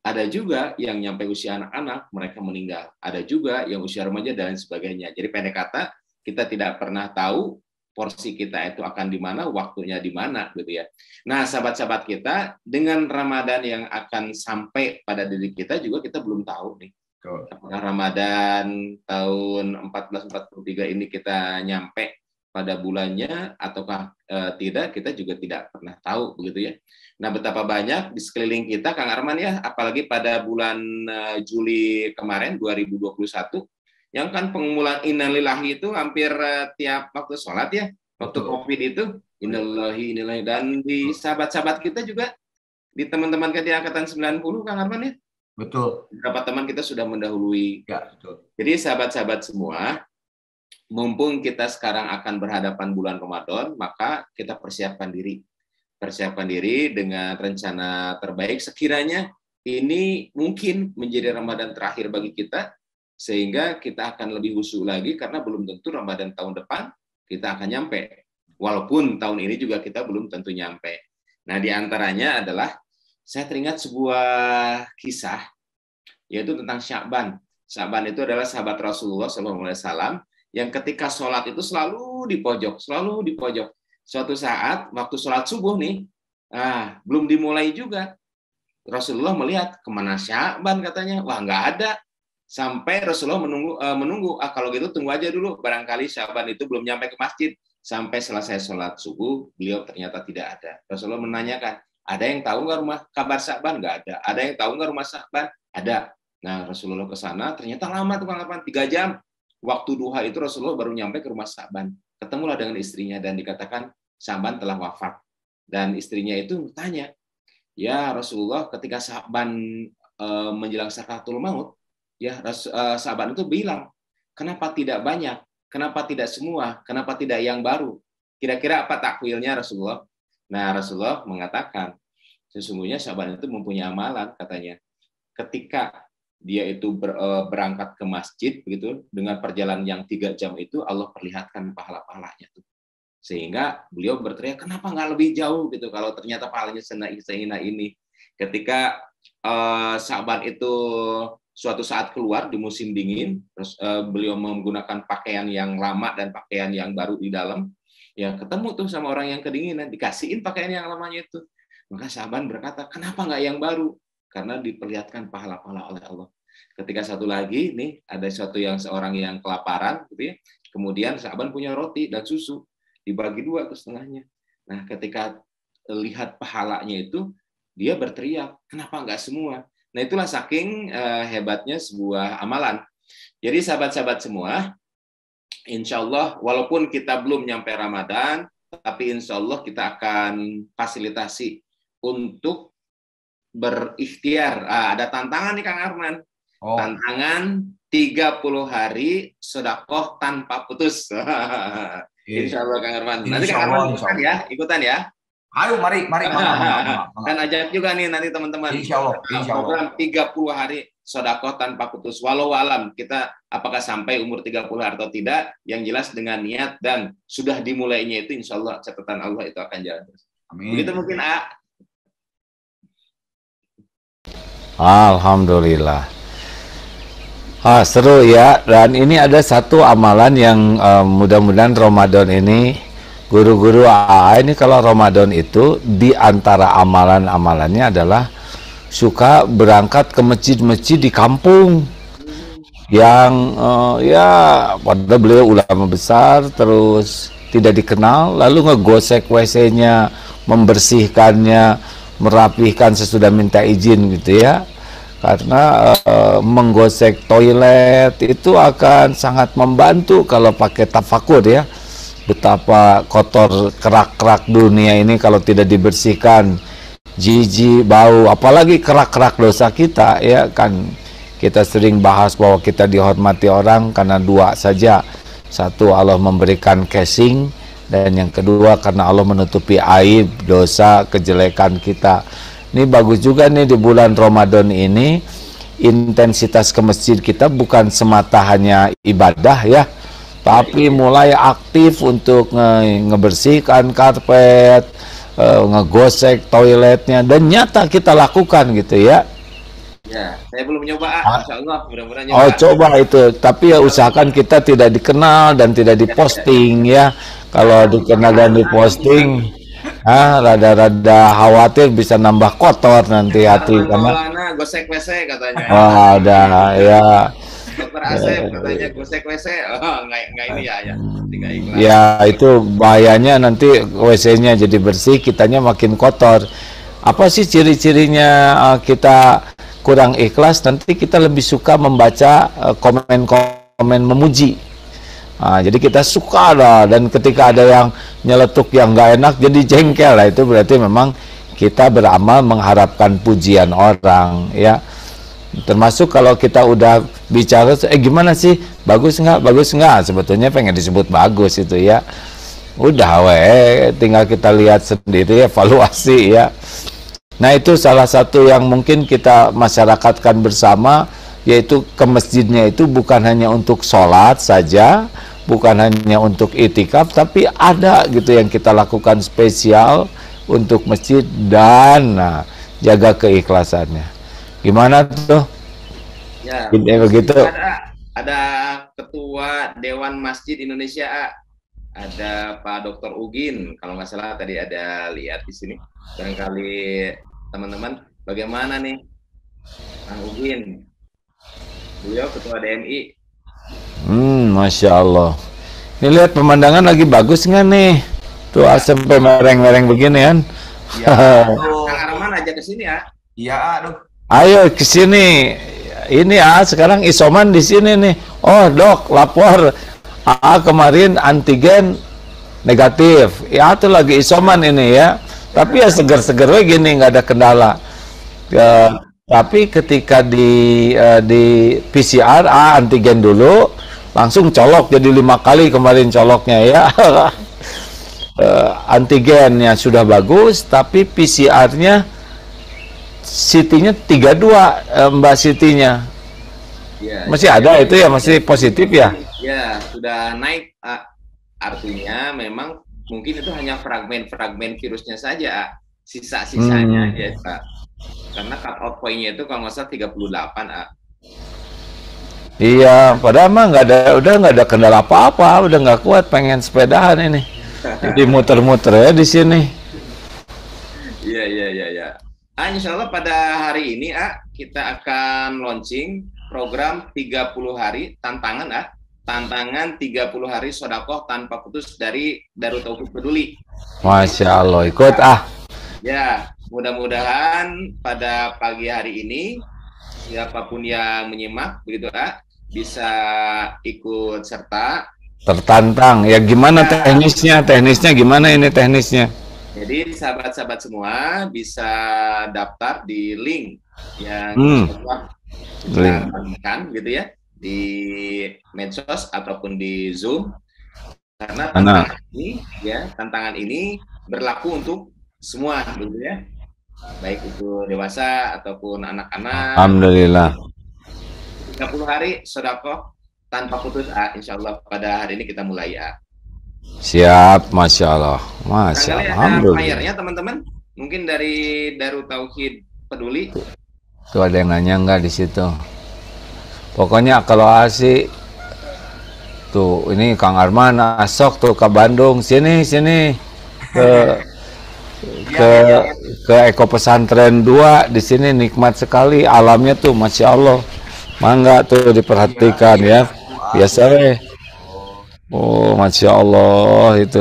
Ada juga yang nyampe usia anak-anak, mereka meninggal. Ada juga yang usia remaja dan sebagainya. Jadi pendek kata, kita tidak pernah tahu porsi kita itu akan di mana, waktunya di mana gitu ya. Nah, sahabat-sahabat kita, dengan Ramadan yang akan sampai pada diri kita juga kita belum tahu nih. Apakah Ramadan tahun 1443 ini kita nyampe pada bulannya ataukah tidak, kita juga tidak pernah tahu begitu ya. Nah, betapa banyak di sekeliling kita Kang Arman ya, apalagi pada bulan Juli kemarin 2021 yang kan pengumuman innalillahi itu hampir tiap waktu sholat ya, waktu Covid itu innalillahi, dan di sahabat-sahabat kita juga, di teman-teman kita di angkatan 90 Kang Arman ya. Betul. Beberapa teman kita sudah mendahului. Ya, betul. Jadi sahabat-sahabat semua, mumpung kita sekarang akan berhadapan bulan Ramadan, maka kita persiapkan diri. Persiapkan diri dengan rencana terbaik sekiranya ini mungkin menjadi Ramadan terakhir bagi kita, sehingga kita akan lebih khusyuk lagi karena belum tentu Ramadan tahun depan kita akan nyampe. Walaupun tahun ini juga kita belum tentu nyampe. Nah, di antaranya adalah saya teringat sebuah kisah yaitu tentang Sya'ban. Sya'ban itu adalah sahabat Rasulullah SAW yang ketika sholat itu selalu di pojok. Suatu saat waktu sholat subuh nih, belum dimulai juga. Rasulullah melihat kemana Sya'ban katanya, wah nggak ada. Sampai Rasulullah menunggu, kalau gitu tunggu aja dulu, barangkali Sya'ban itu belum nyampe ke masjid. Sampai selesai sholat subuh, beliau ternyata tidak ada. Rasulullah menanyakan, ada yang tahu nggak rumah kabar Sya'ban? Nggak ada. Ada yang tahu nggak rumah Sya'ban? Ada. Nah, Rasulullah ke sana, ternyata lama tuh Kang Arman, 3 jam. Waktu duha itu Rasulullah baru nyampe ke rumah Sya'ban. Ketemulah dengan istrinya dan dikatakan Sya'ban telah wafat. Dan istrinya itu bertanya, ya Rasulullah, ketika Sya'ban menjelang sakaratul maut, ya Sya'ban itu bilang, kenapa tidak banyak? Kenapa tidak semua? Kenapa tidak yang baru? Kira-kira apa takwilnya Rasulullah? Nah, Rasulullah mengatakan, sesungguhnya Sya'ban itu mempunyai amalan, katanya. Ketika dia itu berangkat ke masjid, begitu, dengan perjalanan yang 3 jam itu, Allah perlihatkan pahala-pahalanya tuh. Sehingga beliau berteriak, kenapa nggak lebih jauh gitu, kalau ternyata pahalanya sehina ini. Ketika Sya'ban itu suatu saat keluar di musim dingin, terus beliau menggunakan pakaian yang lama dan pakaian yang baru di dalam, ya ketemu tuh sama orang yang kedinginan, dikasihin pakaian yang lamanya itu. Maka Sya'ban berkata, kenapa nggak yang baru? Karena diperlihatkan pahala-pahala oleh Allah. Ketika satu lagi, nih ada seorang yang kelaparan, gitu ya. Kemudian Sya'ban punya roti dan susu, dibagi 2 tuh setengahnya. Nah, ketika lihat pahalanya itu, dia berteriak, kenapa nggak semua? Nah, itulah saking hebatnya sebuah amalan. Jadi sahabat-sahabat semua, insya Allah walaupun kita belum nyampe Ramadan, tapi insya Allah kita akan fasilitasi untuk berikhtiar. Ada tantangan nih Kang Arman. Tantangan 30 hari sedekah tanpa putus. Insya Allah Kang Arman. Nanti Kang Arman ikutan ya. Ayo mari. Kan ajak juga nih nanti teman-teman. Insya Allah. Program 30 hari sedekah tanpa putus. Walau alam kita apakah sampai umur 30 hari atau tidak, yang jelas dengan niat dan sudah dimulainya itu insya Allah catatan Allah itu akan jalan terus. Amin. Begitu mungkin Alhamdulillah. Seru ya. Dan ini ada satu amalan yang mudah-mudahan Ramadan ini, guru-guru AA ini kalau Ramadan itu di antara amalan-amalannya adalah suka berangkat ke masjid-masjid di kampung yang padahal beliau ulama besar terus tidak dikenal, lalu ngegosek WC-nya, membersihkannya, merapihkan sesudah minta izin gitu ya. Karena menggosek toilet itu akan sangat membantu kalau pakai tafakur ya. Betapa kotor kerak-kerak dunia ini kalau tidak dibersihkan, jijik, bau, apalagi kerak-kerak dosa kita ya kan. Kita sering bahas bahwa kita dihormati orang karena 2 saja. Satu, Allah memberikan casing, dan yang kedua karena Allah menutupi aib, dosa, kejelekan kita. Ini bagus juga nih di bulan Ramadan ini, intensitas ke masjid kita bukan semata hanya ibadah ya, tapi mulai aktif untuk ngebersihkan karpet, ngegosek toiletnya, dan nyata kita lakukan gitu ya. Ya, saya belum nyoba, Insya Allah, mudah-mudahan Oh, nyoba. coba itu. Tapi ya usahakan kita tidak dikenal dan tidak diposting ya. Kalau dikenal dan diposting, rada-rada khawatir bisa nambah kotor nanti hati Arman karena Maulana gosek WC katanya. ada ya. Dokter Asep katanya gosek WC. Oh, nggak ini ya. Tidak ikhlas. Ya itu bahayanya nanti WC-nya jadi bersih, kitanya makin kotor. Apa sih ciri-cirinya kita kurang ikhlas? Nanti kita lebih suka membaca komen-komen memuji. Nah, jadi kita suka lah, dan ketika ada yang nyeletuk yang nggak enak jadi jengkel lah, itu berarti memang kita beramal mengharapkan pujian orang ya. Termasuk kalau kita udah bicara gimana sih, bagus nggak, sebetulnya pengen disebut bagus itu ya. Udah tinggal kita lihat sendiri, evaluasi ya. Nah itu salah satu yang mungkin kita masyarakatkan bersama, yaitu ke masjidnya itu bukan hanya untuk sholat saja, bukan hanya untuk itikaf, tapi ada gitu yang kita lakukan spesial untuk masjid dan jaga keikhlasannya. Gimana tuh? Ya, Begitu. ada Ketua Dewan Masjid Indonesia, ada Pak Dr. Ugin, kalau nggak salah tadi ada lihat di sini. Barangkali teman-teman, bagaimana nih Kang Ugin? Beliau Ketua DMI. Masya Allah. Ini lihat pemandangan lagi bagus nggak nih? Tuh sampai mereng-mereng begini kan? Ya, Kang Arman aja ke sini ya. Iya, aduh. Ayo ke sini. Ini sekarang isoman di sini nih. Oh dok, lapor. Kemarin antigen negatif. Ya tuh lagi isoman ini ya. Tapi ya seger-seger gini, nggak ada kendala. Tapi ketika di PCR antigen dulu, langsung colok jadi 5 kali kemarin coloknya ya. Antigennya sudah bagus, tapi PCR-nya CT-nya 32, Mbak Siti-nya. Ya, masih ada itu ya, masih positif ya? Ya, sudah naik. Artinya memang mungkin itu hanya fragmen-fragmen virusnya saja, sisa-sisanya ya, Pak. Karena cut off point-nya itu kalau nggak salah 38, Iya, padahal mah udah nggak ada kendala apa-apa, udah nggak kuat, pengen sepedahan ini. Jadi muter-muter ya di sini. Iya. Insya Allah pada hari ini kita akan launching program 30 hari tantangan tantangan 30 hari sodakoh tanpa putus dari Darut Tauhid Peduli. Masya Allah, ikut Ya, mudah-mudahan pada pagi hari ini siapapun yang menyimak begitu bisa ikut serta. Tertantang. Ya gimana teknisnya? Teknisnya gimana ini teknisnya? Jadi sahabat-sahabat semua bisa daftar di link yang kita bagikan gitu ya, di medsos ataupun di Zoom, karena tantangan ini berlaku untuk semua gitu ya, baik itu dewasa ataupun anak-anak. Alhamdulillah. 30 hari sedekah tanpa putus insya Allah pada hari ini kita mulai Siap, Masya Allah. Masya Allah. Alhamdulillah. Teman-teman, mungkin dari Darut Tauhid Peduli. Tuh ada yang nanya nggak di situ? Pokoknya kalau asik tuh ini Kang Arman asok tuh ke Bandung, sini ke Eko Pesantren 2 di sini nikmat sekali alamnya tuh, Masya Allah. Mangga tuh diperhatikan ya. Biasa Oh, Masya Allah itu.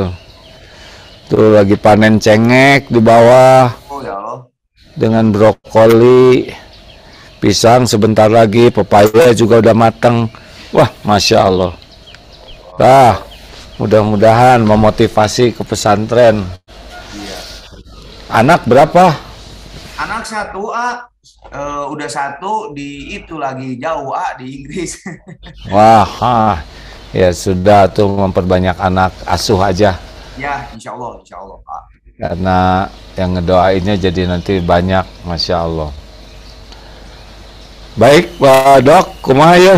Tuh lagi panen cengek di bawah. Oh ya Allah. Dengan brokoli, pisang sebentar lagi, pepaya juga udah matang. Wah, Masya Allah. Mudah-mudahan memotivasi ke pesantren. Iya. Anak berapa? Anak 1 udah 1 di itu lagi jauh di Inggris. Wah, ya sudah tuh memperbanyak anak asuh aja. Ya, insya Allah Karena yang ngedoainnya jadi nanti banyak, Masya Allah. Baik, Pak Dok, kumaha ya?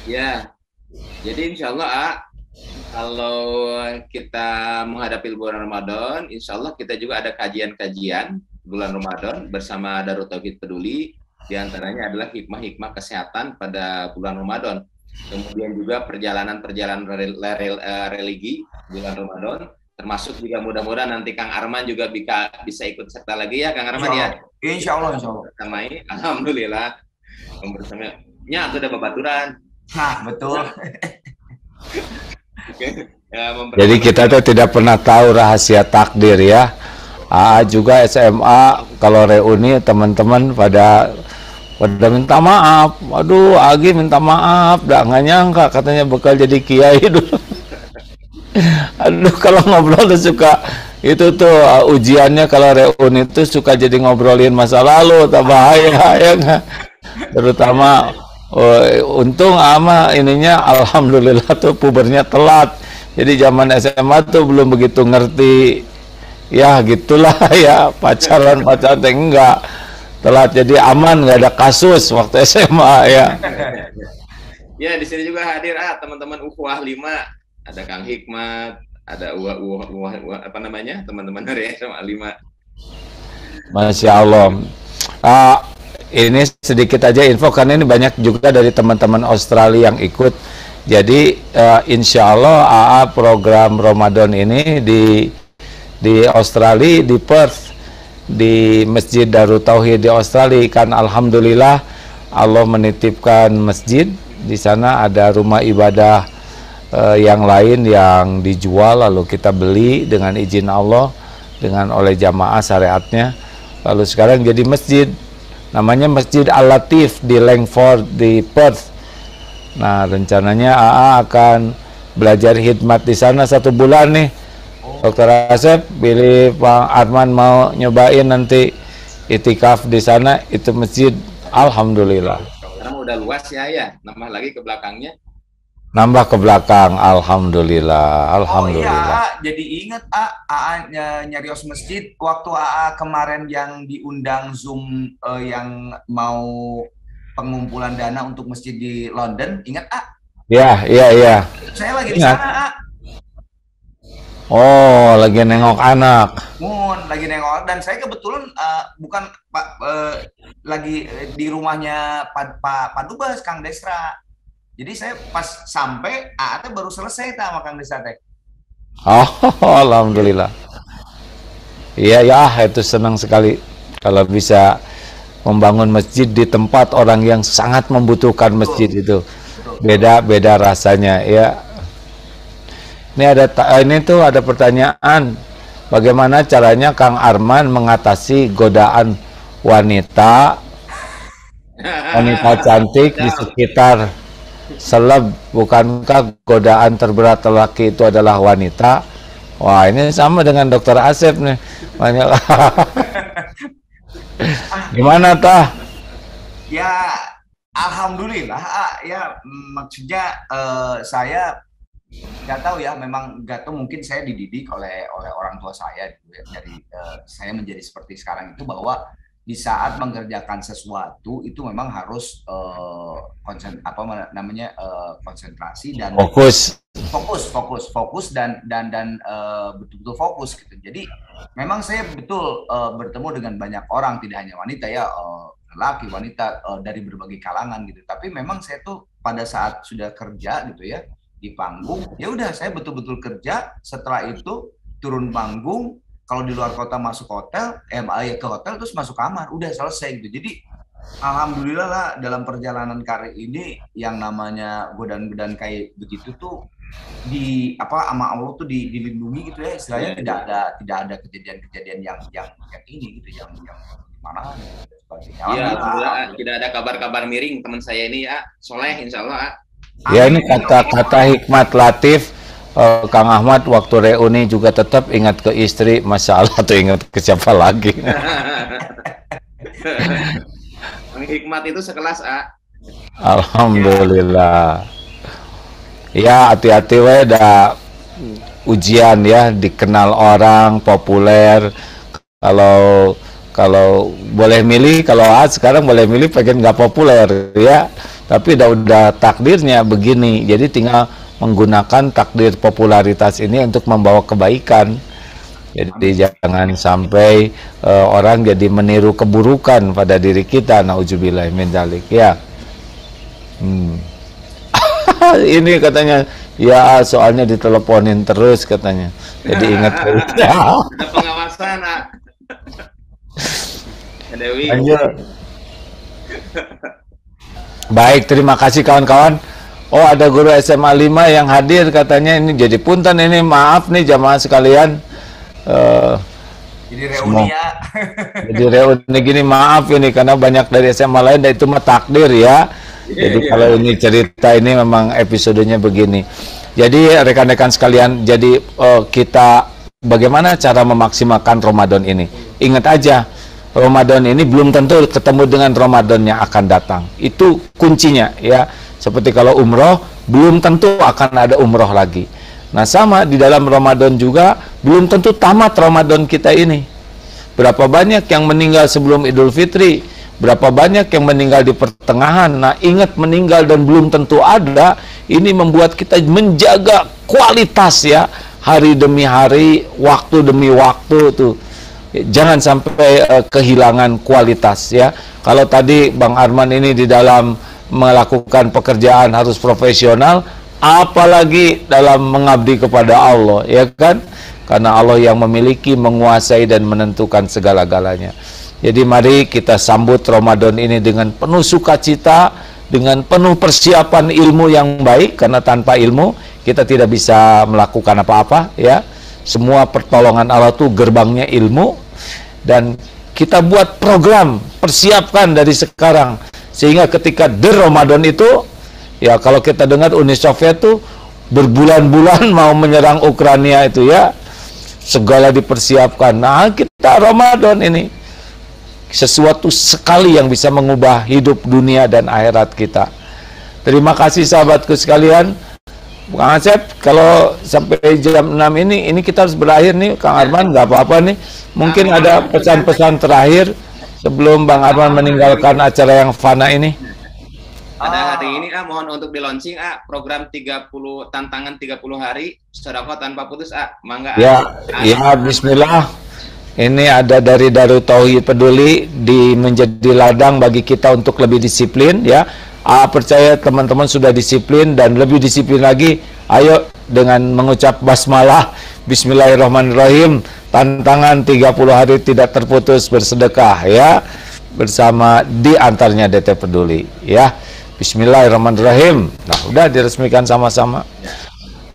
Ya, jadi insya Allah kalau kita menghadapi bulan Ramadan, insya Allah kita juga ada kajian-kajian bulan Ramadan bersama Darut Tauhid Peduli. Di antaranya adalah hikmah-hikmah kesehatan pada bulan Ramadan. Kemudian juga perjalanan-perjalanan religi bulan Ramadan, termasuk juga mudah-mudahan nanti Kang Arman juga bisa ikut serta lagi ya, Kang Arman ya. Insya Allah. Bersamai, alhamdulillah. Bersamanya itu ada babaturan. Nah, betul. Ya, jadi kita tuh tidak pernah tahu rahasia takdir ya. AA juga SMA kalau reuni teman-teman pada minta maaf. Aduh, Agi minta maaf, nggak nyangka katanya bakal jadi kiai dulu. Aduh, kalau ngobrol tuh suka itu tuh ujiannya kalau reuni itu suka jadi ngobrolin masa lalu, tak bahaya ya nggak? Terutama untung ama ininya alhamdulillah tuh pubernya telat. Jadi zaman SMA tuh belum begitu ngerti. Ya gitulah ya, pacaran enggak. Telat, jadi aman, nggak ada kasus waktu SMA ya. Ya, di sini juga hadir teman-teman ukhuwah 5, ada Kang Hikmat, ada apa namanya? Teman-teman dari SMA 5. Masya Allah. Ini sedikit aja info karena ini banyak juga dari teman-teman Australia yang ikut. Jadi insya Allah AA program Ramadan ini di Australia, di Perth, di Masjid Darut Tauhid di Australia. Kan alhamdulillah Allah menitipkan masjid di sana, ada rumah ibadah yang lain yang dijual lalu kita beli dengan izin Allah dengan oleh jamaah syariatnya, lalu sekarang jadi masjid namanya Masjid Al-Latif di Langford di Perth. Nah rencananya AA akan belajar khidmat di sana 1 bulan nih. Dokter Asep, pilih Pak Arman mau nyobain nanti itikaf di sana, itu masjid, alhamdulillah. Karena udah luas ya, nambah lagi ke belakangnya. Nambah ke belakang, alhamdulillah, alhamdulillah. Oh iya, jadi inget nyarios masjid waktu kemarin yang diundang Zoom yang mau pengumpulan dana untuk masjid di London, ingat Iya. Saya lagi di sana Oh, lagi nengok anak. Lagi nengok, dan saya kebetulan bukan lagi di rumahnya Pak Dubes, Kang Desra. Jadi saya pas sampai, baru selesai sama Kang Desra teh. Oh, alhamdulillah. Iya ya, itu senang sekali kalau bisa membangun masjid di tempat orang yang sangat membutuhkan masjid itu. Beda rasanya ya. Ini ada pertanyaan, bagaimana caranya Kang Arman mengatasi godaan wanita cantik di sekitar seleb? Bukankah godaan terberat lelaki itu adalah wanita? Wah, ini sama dengan Dokter Asep nih, banyak. Gimana tah? Ya, alhamdulillah ya, maksudnya saya nggak tahu ya, memang nggak tahu, mungkin saya dididik oleh orang tua saya gitu ya, dari saya menjadi seperti sekarang itu, bahwa di saat mengerjakan sesuatu itu memang harus konsentrasi dan fokus dan betul-betul fokus gitu. Jadi memang saya betul bertemu dengan banyak orang, tidak hanya wanita ya, lelaki, wanita dari berbagai kalangan gitu. Tapi memang saya tuh pada saat sudah kerja gitu ya di panggung, ya udah saya betul-betul kerja. Setelah itu turun panggung, kalau di luar kota masuk hotel, ke hotel terus masuk kamar, udah selesai gitu. Jadi alhamdulillah lah, dalam perjalanan karir ini yang namanya godaan-godaan kayak begitu tuh sama Allah tuh dilindungi gitu ya, istilahnya. Tidak ada kejadian-kejadian yang ini gitu, yang mana sebagainya. Iya, tidak ada kabar-kabar miring teman saya ini ya, soleh insya Allah. Ya, ini kata-kata hikmat latif. Kang Ahmad waktu reuni juga tetap ingat ke istri, masya Allah, tuh ingat ke siapa lagi. Hikmat itu sekelas Alhamdulillah. Ya, hati-hati we, ada ujian ya, dikenal orang, populer. Kalau boleh milih, kalau sekarang boleh milih pengen nggak populer ya, tapi udah takdirnya begini, jadi tinggal menggunakan takdir popularitas ini untuk membawa kebaikan. Jadi jangan sampai orang jadi meniru keburukan pada diri kita. Nauzubillah min dzalik ya. Ini katanya ya soalnya diteleponin terus katanya. Jadi ingat ada pengawasan. Dewi. Lanjut. Baik, terima kasih kawan-kawan. Oh, ada guru SMA 5 yang hadir katanya. Ini jadi punten ini, maaf nih jamaah sekalian. Jadi reuni ya. Jadi reuni gini, maaf ini karena banyak dari SMA lain, dan itu mah takdir ya. Jadi kalau ini cerita ini memang episodenya begini. Jadi rekan-rekan sekalian, jadi kita bagaimana cara memaksimalkan Ramadan ini? Ingat aja, Ramadan ini belum tentu ketemu dengan Ramadan yang akan datang. Itu kuncinya ya. Seperti kalau umroh, belum tentu akan ada umroh lagi. Nah sama di dalam Ramadan juga, belum tentu tamat Ramadan kita ini. Berapa banyak yang meninggal sebelum Idul Fitri, berapa banyak yang meninggal di pertengahan. Nah ingat, meninggal dan belum tentu ada, ini membuat kita menjaga kualitas ya, hari demi hari, waktu demi waktu tuh. Jangan sampai kehilangan kualitas ya. Kalau tadi Bang Arman ini di dalam melakukan pekerjaan harus profesional, apalagi dalam mengabdi kepada Allah ya kan, karena Allah yang memiliki, menguasai dan menentukan segala-galanya. Jadi mari kita sambut Ramadan ini dengan penuh sukacita, dengan penuh persiapan ilmu yang baik, karena tanpa ilmu kita tidak bisa melakukan apa-apa ya. Semua pertolongan Allah itu gerbangnya ilmu, dan kita buat program, persiapkan dari sekarang sehingga ketika Ramadan itu ya, kalau kita dengar Uni Soviet tuh berbulan-bulan mau menyerang Ukraina itu ya, segala dipersiapkan. Nah kita Ramadan ini sesuatu sekali yang bisa mengubah hidup dunia dan akhirat kita. Terima kasih sahabatku sekalian. Kang Asep, kalau sampai jam 6 ini kita harus berakhir nih. Kang Arman nggak apa-apa nih, mungkin ada pesan-pesan terakhir sebelum Bang Arman meninggalkan acara yang fana ini. Pada hari ini mohon untuk di launching program 30 tantangan 30 hari sedekah tanpa putus mangga. Ya, ya bismillah. Ini ada dari Darul Tauhid Peduli di menjadi ladang bagi kita untuk lebih disiplin ya. Percaya teman-teman sudah disiplin dan lebih disiplin lagi. Ayo dengan mengucap basmalah, bismillahirrahmanirrahim, tantangan 30 hari tidak terputus bersedekah ya, bersama di antaranya DT Peduli ya. Bismillahirrahmanirrahim. Nah, udah diresmikan sama-sama.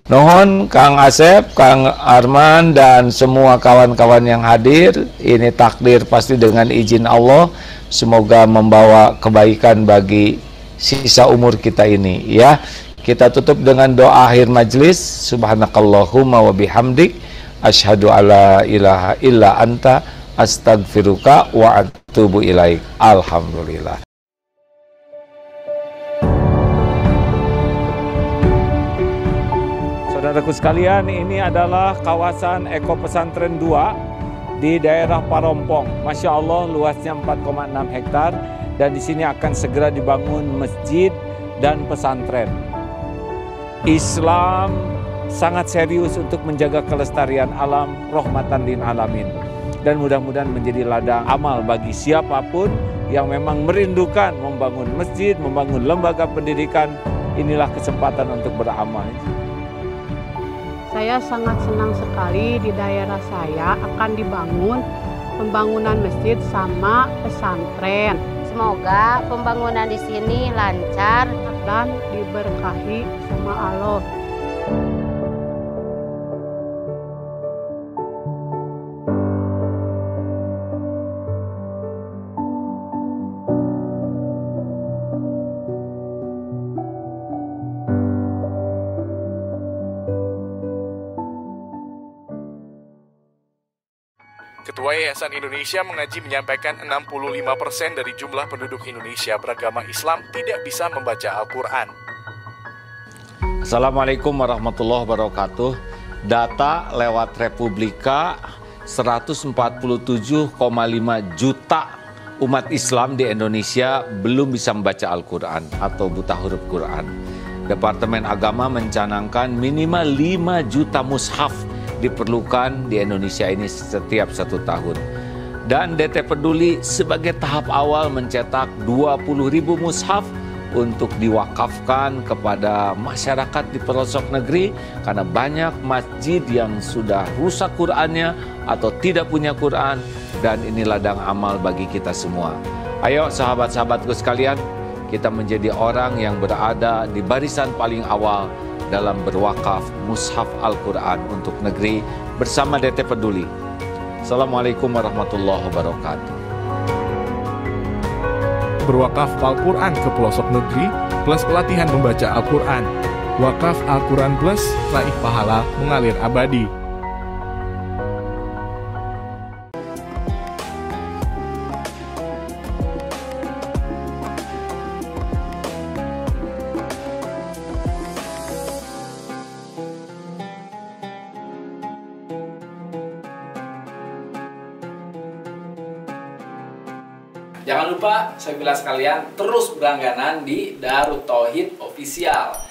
Nuhun Kang Asep, Kang Arman, dan semua kawan-kawan yang hadir. Ini takdir pasti dengan izin Allah. Semoga membawa kebaikan bagi sisa umur kita ini ya. Kita tutup dengan doa akhir majlis. Subhanakallahumma wa bihamdik, asyhadu alla ilaha illa anta, astagfiruka wa atubu ilaik. Alhamdulillah. Saudaraku sekalian, ini adalah kawasan Eko Pesantren 2 di daerah Parompong. Masya Allah, luasnya 4,6 hektar, dan di sini akan segera dibangun masjid dan pesantren. Islam sangat serius untuk menjaga kelestarian alam, rahmatan lil alamin, dan mudah-mudahan menjadi ladang amal bagi siapapun yang memang merindukan membangun masjid, membangun lembaga pendidikan. Inilah kesempatan untuk beramal. Saya sangat senang sekali di daerah saya akan dibangun pembangunan masjid sama pesantren. Semoga pembangunan di sini lancar dan diberkahi sama Allah. Ketua Yayasan Indonesia Mengaji menyampaikan 65% dari jumlah penduduk Indonesia beragama Islam tidak bisa membaca Al-Quran. Assalamualaikum warahmatullahi wabarakatuh. Data lewat Republika, 147,5 juta umat Islam di Indonesia belum bisa membaca Al-Quran atau buta huruf Quran. Departemen Agama mencanangkan minimal 5 juta mushaf diperlukan di Indonesia ini setiap 1 tahun. Dan DT Peduli sebagai tahap awal mencetak 20.000 mushaf untuk diwakafkan kepada masyarakat di pelosok negeri, karena banyak masjid yang sudah rusak Qur'annya atau tidak punya Qur'an, dan ini ladang amal bagi kita semua. Ayo sahabat-sahabatku sekalian, kita menjadi orang yang berada di barisan paling awal dalam berwakaf mushaf Al-Quran untuk negeri bersama DT Peduli. Assalamualaikum warahmatullahi wabarakatuh. Berwakaf Al-Quran ke pelosok negeri plus pelatihan membaca Al-Quran. Wakaf Al-Quran plus raih pahala mengalir abadi. Jangan lupa, saya bilang sekalian, terus berlangganan di Darut Tauhid Official.